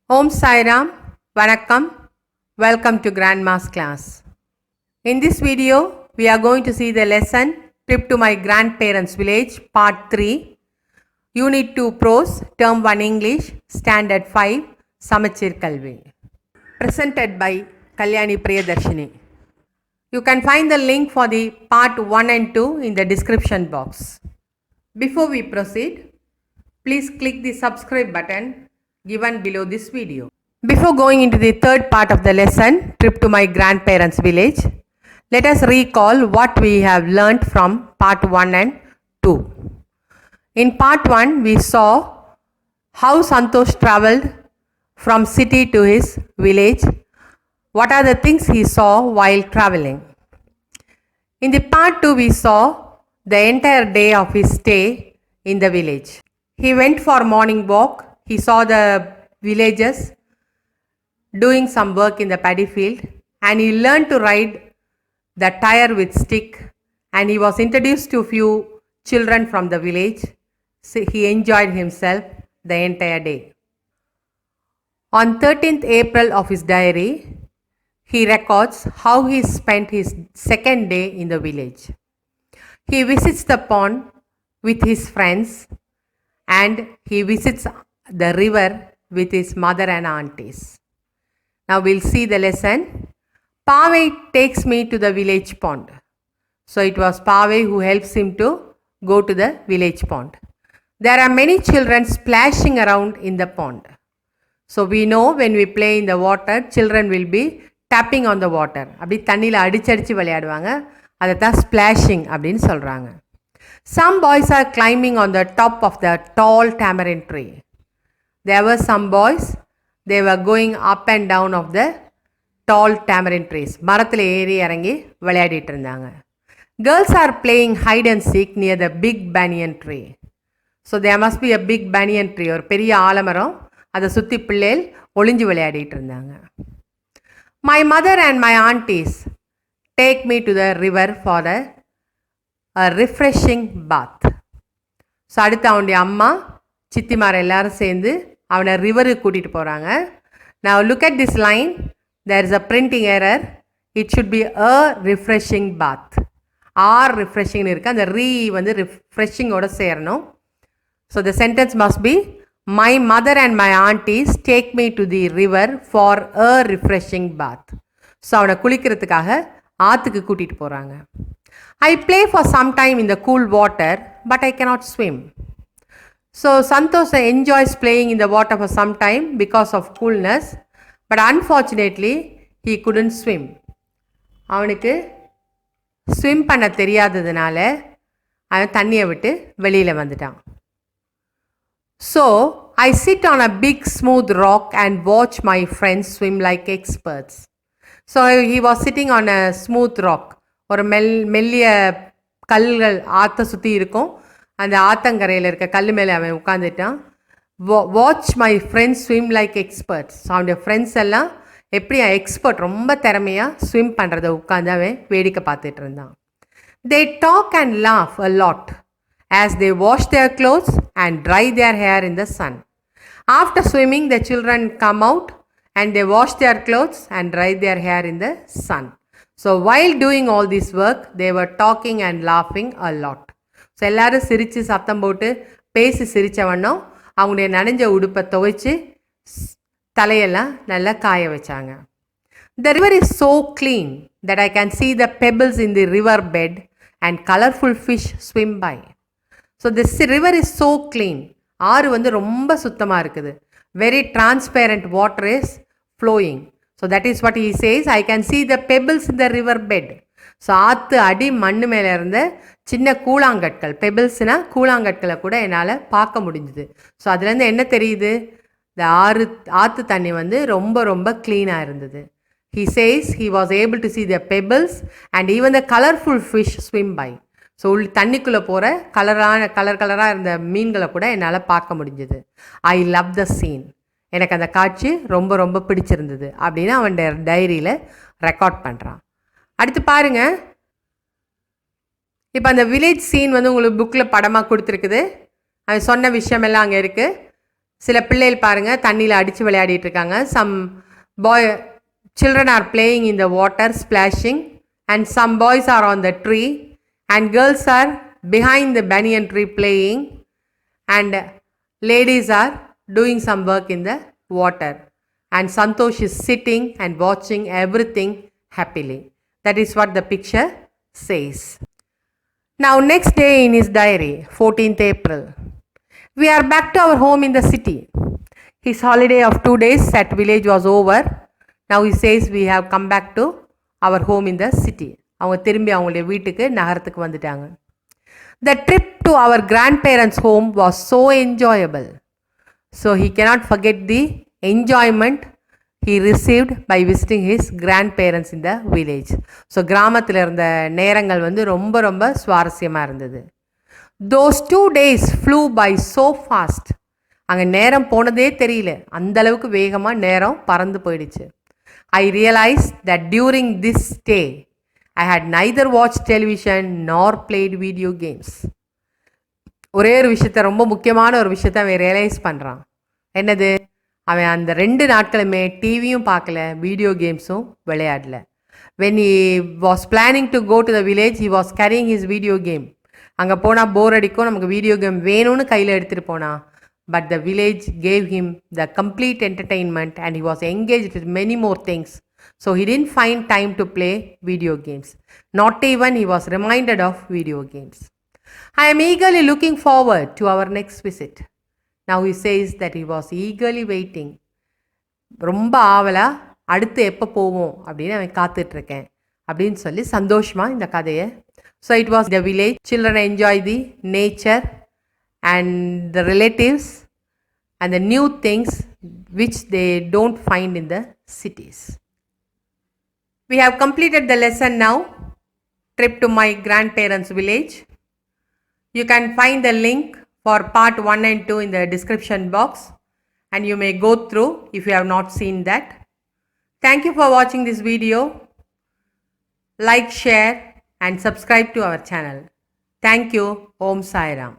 Om Sai Ram, Vanakkam, welcome to Grandma's class. In this video, we are going to see the lesson Trip to my grandparents' village, part 3, Unit 2 Prose, Term 1 English, Standard 5, Samacheer Kalvi. Presented by Kalyani Priyadarshini. You can find the link for the part 1 and 2 in the description box. Before we proceed, please click the subscribe button given below this video. Before going into the third part of the lesson, Trip to my grandparents' village, let us recall what we have learnt from part 1 and 2. In part 1, we saw how Santosh travelled from city to his village. What are the things he saw while travelling? In the part 2, we saw the entire day of his stay in the village. He went for morning walk. He saw the villagers doing some work in the paddy field, and he learned to ride the tire with stick, and he was introduced to few children from the village. So he enjoyed himself the entire day. On 13th April of his diary, he records how he spent his second day in the village. He visits the pond with his friends, and he visits the river with his mother and aunties. Now we'll see the lesson. Pave takes me to the village pond. So it was Pave who helps him to go to the village pond. There are many children splashing around in the pond. So we know when we play in the water, children will be tapping on the water. அப்படி தண்ணியில் அடிச்சடிச்சு விளையாடுவாங்க. அதை தான் splashing அப்படின்னு சொல்கிறாங்க. Some boys are climbing on the top of the tall tamarind tree. There were some boys, they were going up and down of the tall tamarind trees. மரத்தில் ஏறி இறங்கி விளையாடிட்டு இருந்தாங்க. Girls are playing hide and seek near the big banyan tree. So there must be a big banyan tree, ஒரு பெரிய ஆலமரம், அதை சுற்றி பிள்ளைகள் ஒளிஞ்சு விளையாடிட்டு இருந்தாங்க. My mother and my aunties take me to the river for a refreshing bath. So அடுத்து அவனுடைய அம்மா சித்திமார் எல்லாரும் சேர்ந்து அவனை ரிவருக்கு கூட்டிகிட்டு போகிறாங்க. Now look at this line. There is a printing error. It should be a refreshing bath. R refreshing இருக்குது. அந்த வந்து refreshingோட சேரணும். So the sentence must be, my mother and my aunties take me to the river for a refreshing bath. So அவனை குளிக்கிறதுக்காக ஆற்றுக்கு கூட்டிகிட்டு போகிறாங்க. I play for some time in the cool water, but I cannot swim. So Santosh enjoys playing in the water for some time because of coolness, but unfortunately he couldn't swim. அவனுக்கு swim பண்ண தெரியாததுனால அவன் தண்ணியை விட்டு வெளியில் வந்துட்டான். So I sit on a big smooth rock and watch my friends swim like experts. So he was sitting on a smooth rock. ஒரு மெல்லிய கல்கள் ஆற்றை சுற்றி இருக்கும். அந்த ஆத்தங்கரையில் இருக்க கல் மேலே அவன் உட்காந்துட்டான். Watch my friends swim like experts. அவனுடைய ஃப்ரெண்ட்ஸ் எல்லாம் எப்படி எக்ஸ்பர்ட் ரொம்ப திறமையாக ஸ்விம் பண்ணுறதை உட்காந்து அவன் வேடிக்கை பார்த்துட்டு இருந்தான். They talk and laugh a lot as they wash their clothes and dry their hair in the sun. After swimming, the children come out and they wash their clothes and dry their hair in the sun. So while doing all this work, they were talking and laughing a lot. So எல்லோரும் சிரித்து சத்தம் போட்டு பேசி சிரித்தவண்ணம் அவங்களுடைய நனைஞ்ச உடுப்பை துவைச்சி தலையெல்லாம் நல்லா காய வச்சாங்க. The river is so clean that I can see the pebbles in the river bed and colorful fish swim by. So this river is so clean. ஆறு வந்து ரொம்ப சுத்தமாக இருக்குது. Very transparent water is flowing. So that is what he says. I can see the pebbles in the river bed. So ஆற்று அடி மண் மேலே இருந்த சின்ன கூழாங்கற்கள், பெபிள்ஸ்னால் கூழாங்கற்களை கூட என்னால் பார்க்க முடிஞ்சுது. ஸோ அதுலேருந்து என்ன தெரியுது? இந்த ஆற்று தண்ணி வந்து ரொம்ப ரொம்ப க்ளீனாக இருந்தது. He says he was able to see the pebbles and even the colorful fish swim by. So தண்ணிக்குள்ளே போகிற கலராக இருந்த மீன்களை கூட என்னால் பார்க்க முடிஞ்சது. I love the scene. எனக்கு அந்த காட்சி ரொம்ப ரொம்ப பிடிச்சிருந்தது அப்படின்னு அவன் டைரியில் ரெக்கார்ட் பண்ணுறான். அடுத்து பாருங்கள், இப்போ அந்த வில்லேஜ் சீன் வந்து உங்களுக்கு புக்கில் படமாக கொடுத்துருக்குது. அது சொன்ன விஷயமெல்லாம் அங்கே இருக்குது. சில பிள்ளைகள் பாருங்க தண்ணியில் அடித்து விளையாடிட்டு இருக்காங்க. Some children are playing in the water, splashing, and some boys are on the tree, and girls are behind the banyan tree playing, and ladies are doing some work in the water. And Santosh is sitting and watching everything happily. That is what the picture says. Now next day in his diary, 14th April. We are back to our home in the city. His holiday of 2 days at village was over. Now he says we have come back to our home in the city. அவங்க திரும்பி அவங்களுடைய வீட்டுக்கு நகரத்துக்கு வந்துட்டாங்க. The trip to our grandparents' home was so enjoyable. So he cannot forget the enjoyment he received by visiting his grandparents in the village. So கிராமத்தில் இருந்த நேரங்கள் வந்து ரொம்ப ரொம்ப சுவாரஸ்யமாக இருந்தது. Those 2 days flew by so fast. அங்கே நேரம் போனதே தெரியல, அந்த அளவுக்கு வேகமாக நேரம் பறந்து போயிடுச்சு. I realized that during this stay, I had neither watched television nor played video games. ஒரே ஒரு விஷயத்த, ரொம்ப முக்கியமான ஒரு விஷயத்த அவன் ரியலைஸ் பண்ணுறான். என்னது? அவன் அந்த 2 நாட்களுமே டிவியும் பார்க்கல, வீடியோ கேம்ஸும் விளையாடல. When he was planning to go to the village, he was carrying his video game. அங்கே போனால் போர் அடிக்கும், நமக்கு வீடியோ கேம் வேணும்னு கையில் எடுத்துகிட்டு போனான். But the village gave him the complete entertainment and he was engaged with many more things. So he didn't find time to play video games. Not even he was reminded of video games. I am eagerly looking forward to our next visit. Now he says that he was eagerly waiting. ரொம்ப ஆவலா அடுத்து எப்போ போவோம் அப்படின்னு அவன் காத்துட்ருக்கேன் அப்படின்னு சொல்லி சந்தோஷமாக இந்த கதையை. So it was the village. Children enjoy the nature and the relatives and the new things which they don't find in the cities. We have completed the lesson now. Trip to my grandparents' village. You can find the link for part 1 and 2 in the description box, and you may go through if you have not seen that. Thank you for watching this video. Like, share and subscribe to our channel. Thank you. Om Sai Ram.